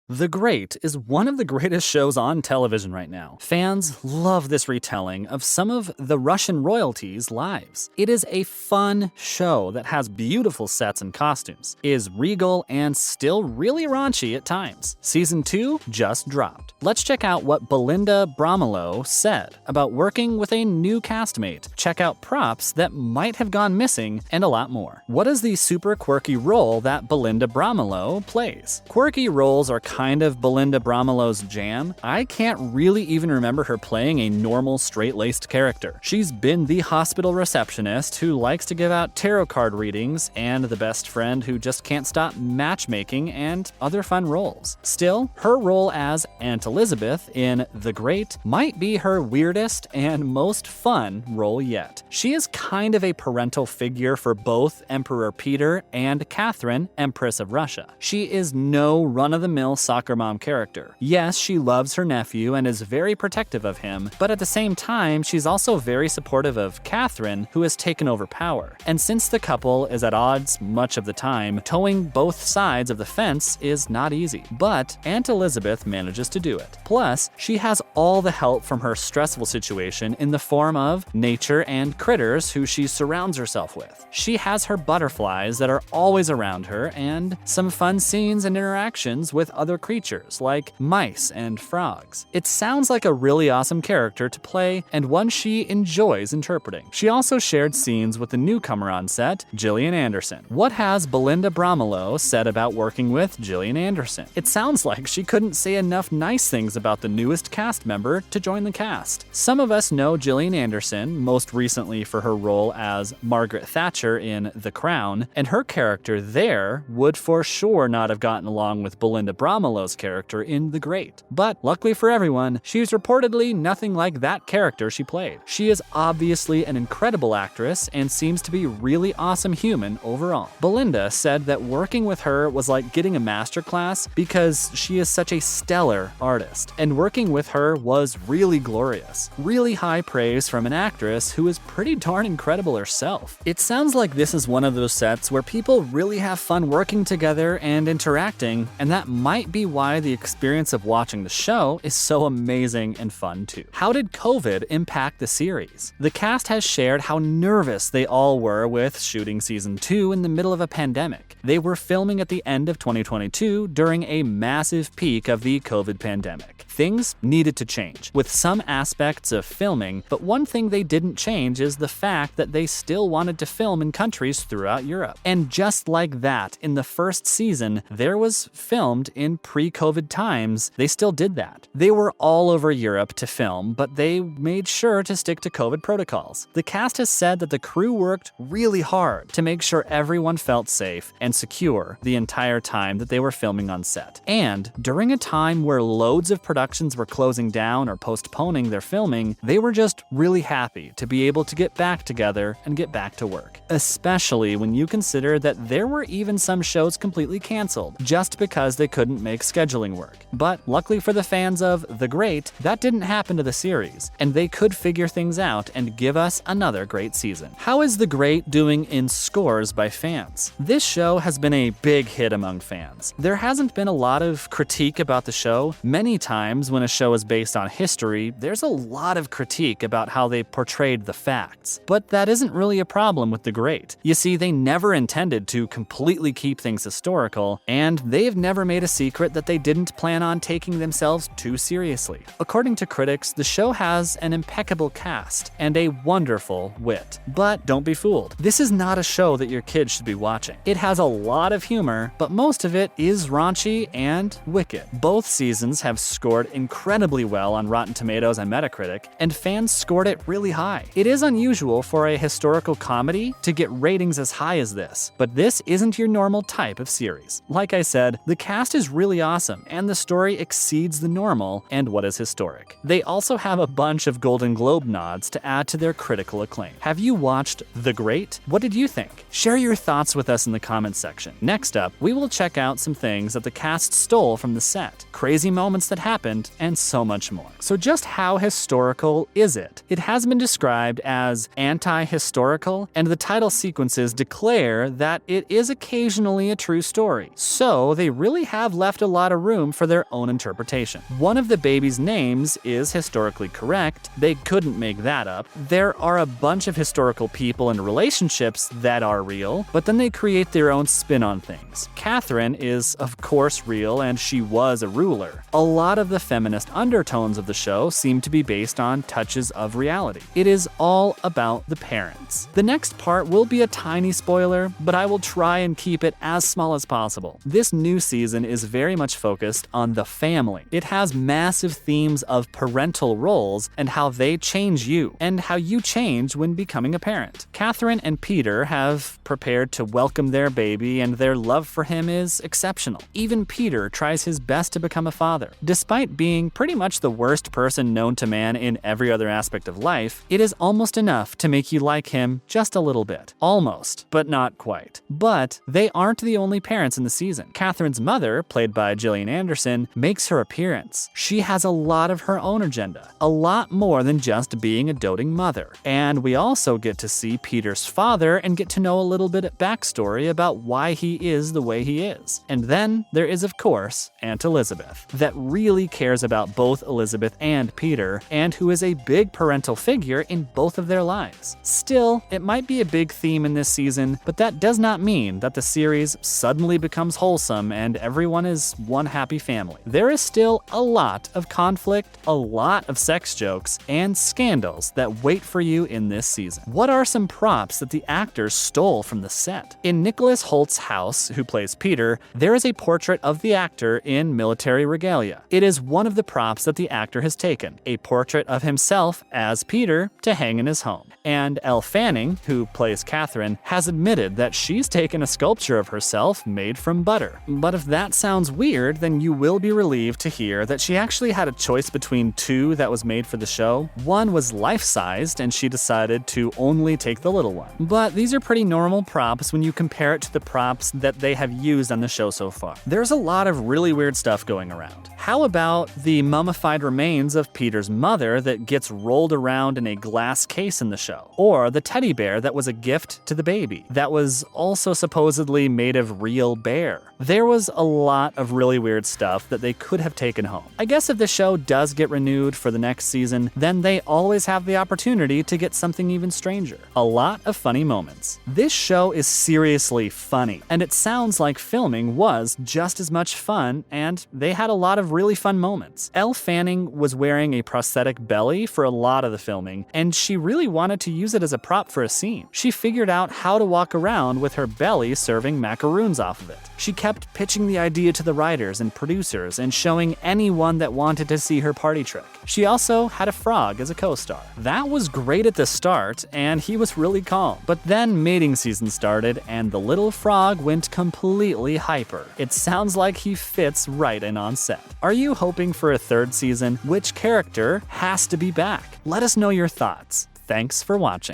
The Great is one of the greatest shows on television right now. Fans love this retelling of some of the Russian royalties' lives. It is a fun show that has beautiful sets and costumes, is regal and still really raunchy at times. Season 2 just dropped. Let's check out what Belinda Bromilow said about working with a new castmate, check out props that might have gone missing, and a lot more. What is the super quirky role that Belinda Bromilow plays? Quirky roles are kind of Belinda Bromilow's jam. I can't really even remember her playing a normal straight-laced character. She's been the hospital receptionist who likes to give out tarot card readings and the best friend who just can't stop matchmaking and other fun roles. Still, her role as Aunt Elizabeth in The Great might be her weirdest and most fun role yet. She is kind of a parental figure for both Emperor Peter and Catherine, Empress of Russia. She is no run-of-the-mill soccer mom character. Yes, she loves her nephew and is very protective of him, but at the same time, she's also very supportive of Catherine, who has taken over power. And since the couple is at odds much of the time, towing both sides of the fence is not easy. But Aunt Elizabeth manages to do it. Plus, she has all the help from her stressful situation in the form of nature and critters who she surrounds herself with. She has her butterflies that are always around her and some fun scenes and interactions with other creatures like mice and frogs. It sounds like a really awesome character to play and one she enjoys interpreting. She also shared scenes with the newcomer on set, Gillian Anderson. What has Belinda Bromilow said about working with Gillian Anderson? It sounds like she couldn't say enough nice things about the newest cast member to join the cast. Some of us know Gillian Anderson, most recently for her role as Margaret Thatcher in The Crown, and her character there would for sure not have gotten along with Belinda Bromilow's character in The Great. But luckily for everyone, she's reportedly nothing like that character she played. She is obviously an incredible actress and seems to be really awesome human overall. Belinda said that working with her was like getting a masterclass because she is such a stellar artist, and working with her was really glorious. Really high praise from an actress who is pretty darn incredible herself. It sounds like this is one of those sets where people really have fun working together and interacting, and that might be why the experience of watching the show is so amazing and fun too. How did COVID impact the series? The cast has shared how nervous they all were with shooting season 2 in the middle of a pandemic. They were filming at the end of 2022 during a massive peak of the COVID pandemic. Things needed to change with some aspects of filming, but one thing they didn't change is the fact that they still wanted to film in countries throughout Europe. And just like that, in the first season, there was filmed in pre-COVID times. They still did that. They were all over Europe to film, but they made sure to stick to COVID protocols. The cast has said that the crew worked really hard to make sure everyone felt safe and secure the entire time that they were filming on set. And during a time where loads of productions were closing down or postponing their filming, they were just really happy to be able to get back together and get back to work. Especially when you consider that there were even some shows completely canceled just because they couldn't make scheduling work. But luckily for the fans of The Great, that didn't happen to the series, and they could figure things out and give us another great season. How is The Great doing in scores by fans? This show has been a big hit among fans. There hasn't been a lot of critique about the show. Many times when a show is based on history, there's a lot of critique about how they portrayed the facts. But that isn't really a problem with The Great. You see, they never intended to completely keep things historical, and they've never made a secret that they didn't plan on taking themselves too seriously. According to critics, the show has an impeccable cast and a wonderful wit. But don't be fooled. This is not a show that your kids should be watching. It has a lot of humor, but most of it is raunchy and wicked. Both seasons have scored incredibly well on Rotten Tomatoes and Metacritic, and fans scored it really high. It is unusual for a historical comedy to get ratings as high as this, but this isn't your normal type of series. Like I said, the cast is really awesome, and the story exceeds the normal and what is historic. They also have a bunch of Golden Globe nods to add to their critical acclaim. Have you watched The Great? What did you think? Share your thoughts with us in the comments section. Next up, we will check out some things that the cast stole from the set. crazy moments that happened, and so much more. So just how historical is it? It has been described as anti-historical, and the title sequences declare that it is occasionally a true story. So they really have left a lot of room for their own interpretation. One of the babies' names is historically correct. They couldn't make that up. There are a bunch of historical people and relationships that are real, but then they create their own spin on things. Catherine is, of course, real, and she was a ruler. A lot of the feminist undertones of the show seem to be based on touches of reality. It is all about the parents. The next part will be a tiny spoiler, but I will try and keep it as small as possible. This new season is very much focused on the family. It has massive themes of parental roles and how they change you, and how you change when becoming a parent. Catherine and Peter have prepared to welcome their baby, and their love for him is exceptional. Even Peter tries his best to become a father. Despite being pretty much the worst person known to man in every other aspect of life, it is almost enough to make you like him just a little bit. Almost, but not quite. But they aren't the only parents in the season. Catherine's mother, played by Gillian Anderson, makes her appearance. She has a lot of her own agenda, a lot more than just being a doting mother. And we also get to see Peter's father and get to know a little bit of backstory about why he is the way he is. And then there is, of course, Aunt Elizabeth, that really cares about both Elizabeth and Peter, and who is a big parental figure in both of their lives. Still, it might be a big theme in this season, but that does not mean that the series suddenly becomes wholesome and everyone is one happy family. There is still a lot of conflict, a lot of sex jokes, and scandals that wait for you in this season. What are some props that the actors stole from the set? In Nicholas Hoult's house, who plays Peter, there is a portrait of the actor in military regalia. It is one of the props that the actor has taken, a portrait of himself as Peter to hang in his home. And Elle Fanning, who plays Catherine, has admitted that she's taken a sculpture of herself made from butter. But if that sounds weird, then you will be relieved to hear that she actually had a choice between two that was made for the show. One was life-sized, and she decided to only take the little one. But these are pretty normal props when you compare it to the props that they have used on the show so far. There's a lot of really weird stuff going around. How about the mummified remains of Peter's mother that gets rolled around in a glass case in the show? Or the teddy bear that was a gift to the baby, that was also supposedly made of real bear. There was a lot of really weird stuff that they could have taken home. I guess if the show does get renewed for the next season, then they always have the opportunity to get something even stranger. A lot of funny moments. This show is seriously funny, and it sounds like filming was just as much fun, and they had a lot of really fun moments. Elle Fanning was wearing a prosthetic belly for a lot of the filming, and she really wanted to use it as a prop for a scene. She figured out how to walk around with her belly serving macaroons off of it. She kept pitching the idea to the writers and producers and showing anyone that wanted to see her party trick. She also had a frog as a co-star. That was great at the start, and he was really calm. But then mating season started, and the little frog went completely hyper. It sounds like he fits right in on set. Are you hoping for a third season? Which character has to be back? Let us know your thoughts. Thanks for watching.